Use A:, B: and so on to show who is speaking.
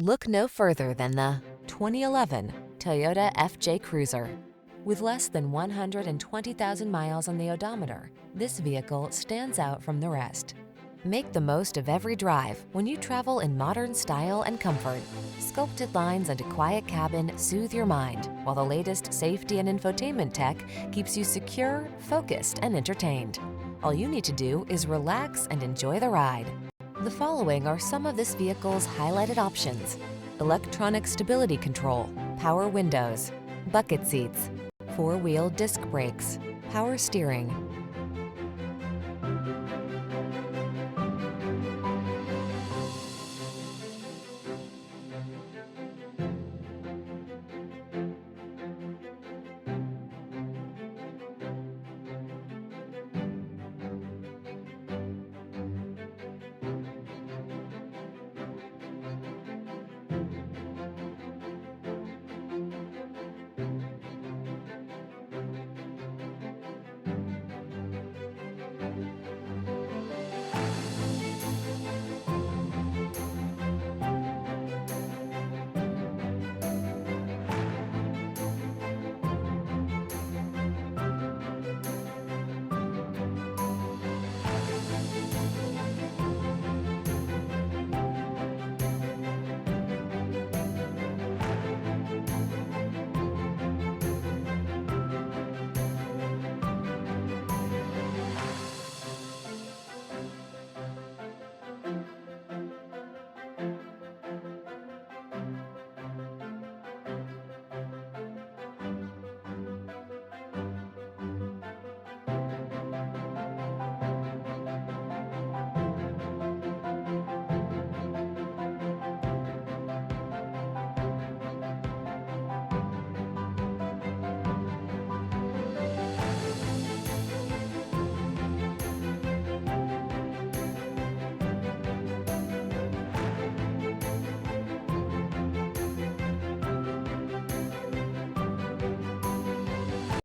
A: Look no further than the 2011 Toyota FJ Cruiser. With less than 120,000 miles on the odometer, this vehicle stands out from the rest. Make the most of every drive when you travel in modern style and comfort. Sculpted lines and a quiet cabin soothe your mind, while the latest safety and infotainment tech keeps you secure, focused, and entertained. All you need to do is relax and enjoy the ride. The following are some of this vehicle's highlighted options: electronic stability control, power windows, bucket seats, four-wheel disc brakes, power steering,